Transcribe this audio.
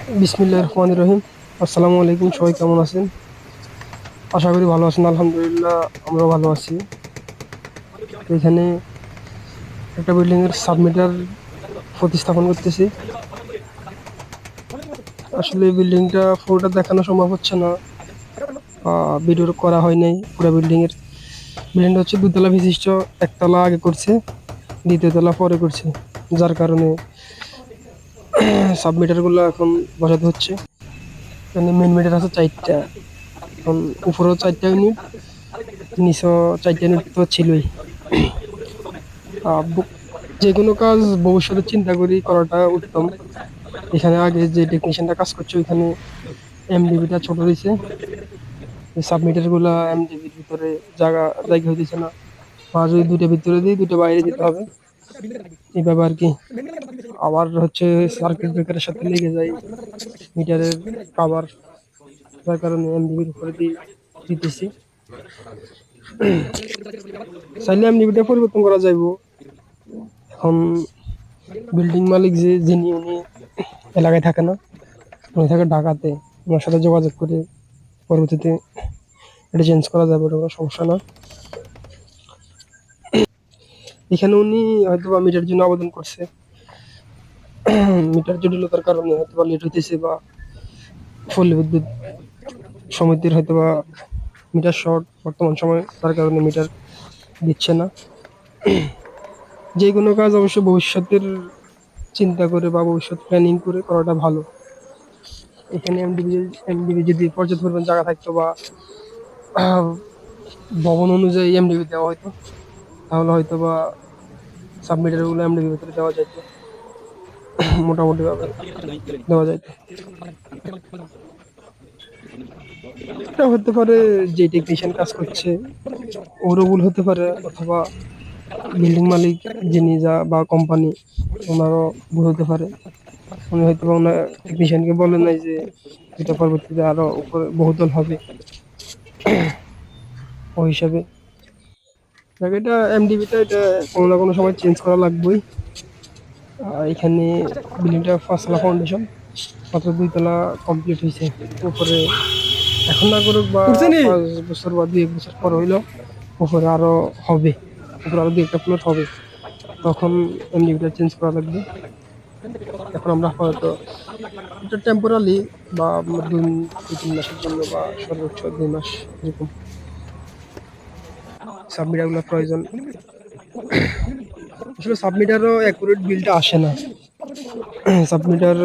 বিসমিল্লাহির রহমানির রহিম। আসসালামু আলাইকুম, সবাই কেমন আছেন? আশা করি ভালো আছেন। আলহামদুলিল্লাহ, আমরাও ভালো আছি। তো এখানে একটা বিল্ডিং এর সাবমিটার প্রতিস্থাপন করতেছি। আসলে বিল্ডিংটা পুরোটা দেখানো সম্ভব হচ্ছে না, ভিডিও করা হয় নাই পুরো বিল্ডিংটা হচ্ছে দুতলা বিশিষ্ট। একতলা আগে করছে, দ্বিতীয় তলা পরে করছে, যার কারণে সাবমিটার গুলো এখন বসাতে হচ্ছে। এখানে মেন মিটার আছে 4টা, এখন উপরেও 4টা ইউনিট, নিচেও 4টা ইউনিট তো ছিলই। যে কোনো কাজ ভবিষ্যতে চিন্তা করি করাটা উত্তম। এখানে আগে যে টেকনিশিয়ানটা কাজ করছে ওইখানে এমডিবিটা ছোট দিছে, সাবমিটার গুলা এমডিবির ভিতরে জায়গা জায়গা হইতেছে না, বা যদি দুটো ভিতরে দিই দুটো বাইরে দিতে হবে, এইভাবে আর কি। আবার হচ্ছে সার্কিট ব্রেকারের সাথে লেগে যায় মিটারের কাভার, যার কারণে এমডিবির উপরে দিতেছি। চাইলে এমডিবিটা পরিবর্তন করা যাইব। এখন বিল্ডিং মালিক যিনি উনি এলাকায় থাকে না, উনি থাকে ঢাকাতে। ওনার সাথে যোগাযোগ করে পরবর্তীতে এটা চেঞ্জ করা যাবে, ওটা কোনো সমস্যা না। এখানে উনি হয়তো বা মিটার জন্য আবেদন করছে, মিটার জটিলতার কারণে হয়তো বা লেট হইতেছে, বা পল্লী বিদ্যুৎ সমিতির হয়তো বা মিটার শর্ট বর্তমান সময়, তার কারণে মিটার দিচ্ছে না। যে কোনো কাজ অবশ্য ভবিষ্যতের চিন্তা করে বা ভবিষ্যৎ প্ল্যানিং করে করাটা ভালো। এখানে এমডিবি যদি পর্যাপ্ত পরিমাণ জায়গা থাকতো, বা ভবন অনুযায়ী এমডিবি দেওয়া হয়তো, তাহলে হয়তো বা সাবমিটার গুলো এমডিবির ভিতরে দেওয়া যাইতো, মোটামুটি ভাবে দেওয়া যাইতো। এটা হতে পারে যে টেকনিশিয়ান কাজ করছে ওরও ভুল হতে পারে, অথবা বিল্ডিং মালিক যিনি বা কোম্পানি ওনারও ভুল হতে পারে। উনি হয়তো বা ওনার টেকনিশিয়ানকে বলেন নাই যে এটা পরবর্তীতে আরো উপরে বহুতল হবে, ওই হিসাবে এটা এমডিবিটা এটা কোনো না কোনো সময় চেঞ্জ করা লাগবেই। এখানে বিল্ডিংটা 5 তলা ফাউন্ডেশন, মাত্র 2 তলা কমপ্লিট হয়েছে। উপরে এখন না করুক, বা 5 বছর বা 2-1 বছর পর হইলো উপরে আরো হবে, উপরে আরো 2-1টা ফ্লোর হবে, তখন এমডিবিটা চেঞ্জ করা লাগবে। এখন আমরা হয়তো এটা টেম্পোরারি, বা 2-3 মাসের জন্য, বা সর্বোচ্চ 2 মাস এরকম সাবমিটার গুলো প্রয়োজন। আসলে সাবমিটারও অ্যাকুরেট বিলটা আসে না। সাবমিটার